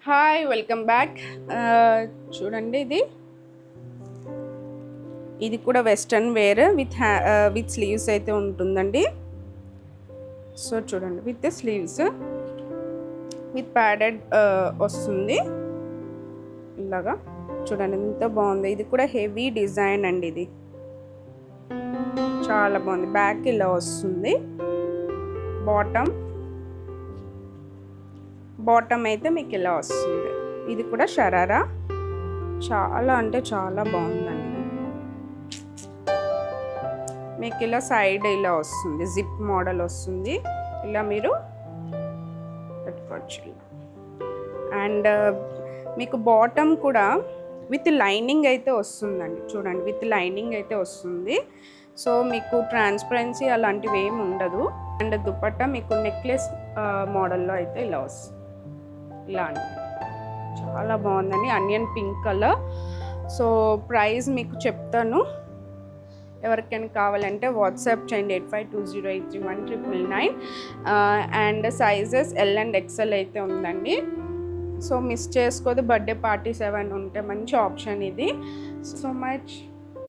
Hi welcome back. చూడండి ఇది కూడా వెస్ట్రన్ వేర్ విత్ స్లీవ్స్ అయితే ఉంటుందండి. సో చూడండి విత్ స్లీవ్స్ విత్ ప్యాడెడ్ వస్తుంది ఇలాగా. చూడండి ఎంత బాగుంది. ఇది కూడా హెవీ డిజైన్ అండి. ఇది చాలా బాగుంది. బ్యాక్ ఇలా వస్తుంది. బాటమ్ అయితే మీకు ఇలా వస్తుంది. ఇది కూడా షరారా. చాలా అంటే చాలా బాగుందండి. మీకు ఇలా సైడ్ ఇలా వస్తుంది, జిప్ మోడల్ వస్తుంది. ఇలా మీరు పెట్టుకోవచ్చు. అండ్ మీకు బాటమ్ కూడా విత్ లైనింగ్ అయితే వస్తుందండి. చూడండి విత్ లైనింగ్ అయితే వస్తుంది. సో మీకు ట్రాన్స్పరెన్సీ అలాంటివి ఏమి ఉండదు. అండ్ దుపట్టా మీకు నెక్లెస్ మోడల్లో అయితే ఇలా వస్తుంది. ఇలా అండి చాలా బాగుందండి. Onion pink colour. So price మీకు చెప్తాను. ఎవరికైనా కావాలంటే వాట్సాప్ చేయండి 8520831999. And sizes L and XL అయితే ఉందండి. సో మిస్ చేసుకోదు. బర్త్డే పార్టీస్ ఏమైనా ఉంటే మంచి ఆప్షన్ ఇది. So much.